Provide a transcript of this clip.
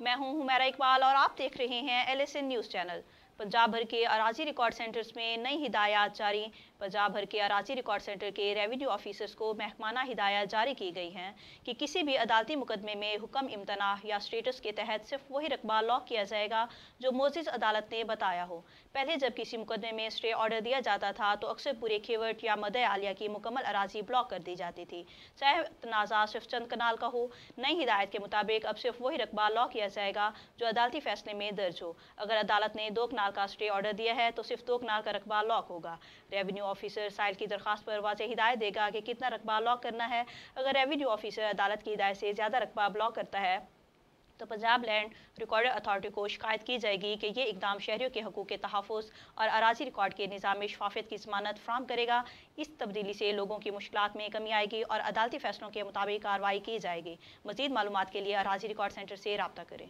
मैं हूं हुमैरा इकबाल और आप देख रहे हैं LSN न्यूज़ चैनल। पंजाब भर के अराजी रिकॉर्ड सेंटर्स में नई हिदायत जारी। पंजाब भर के अराजी रिकॉर्ड सेंटर के रेवेन्यू ऑफिसर्स को महकमाना हिदायत जारी की गई हैं कि किसी भी अदालती मुकदमे में हुक्म इम्तना या स्टेटस के तहत सिर्फ वही रकबा लॉक किया जाएगा जो मोजिज़ अदालत ने बताया हो। पहले जब किसी मुकदमे में स्टे ऑर्डर दिया जाता था तो अक्सर पूरे खेवट या मदे आलिया की मुकम्मल अराजी ब्लॉक कर दी जाती थी, चाहे तनाज़ा सिर्फ चंद कनाल का हो। नई हिदायत के मुताबिक अब सिर्फ वही रकबा लॉक किया जाएगा जो अदालती फैसले में दर्ज हो। अगर अदालत ने 2 कनाल का स्टे ऑर्डर दिया है तो सिर्फ 2 कनाल का रकबा लॉक होगा। रेवेन्यू ऑफिसर साइल की दरखास्त पर वाज़ेह हिदायत देगा कि कितना रकबा लॉक करना है। अगर रेवेन्यू ऑफिसर अदालत की हिदायत से ज़्यादा रकबा ब्लॉक करता है तो पंजाब लैंड रिकॉर्ड अथॉरिटी को शिकायत की जाएगी कि ये इकदाम शहरियों के हकूक़ के तहफ़्फ़ुज़ और अराजी रिकॉर्ड के निज़ाम में शफाफियत की ज़मानत फ़राहम करेगा। इस तब्दीली से लोगों की मुश्किलात में कमी आएगी और अदालती फ़ैसलों के मुताबिक कार्रवाई की जाएगी। मज़ीद मालूमात के लिए अराजी रिकॉर्ड सेंटर से रब्ता करें।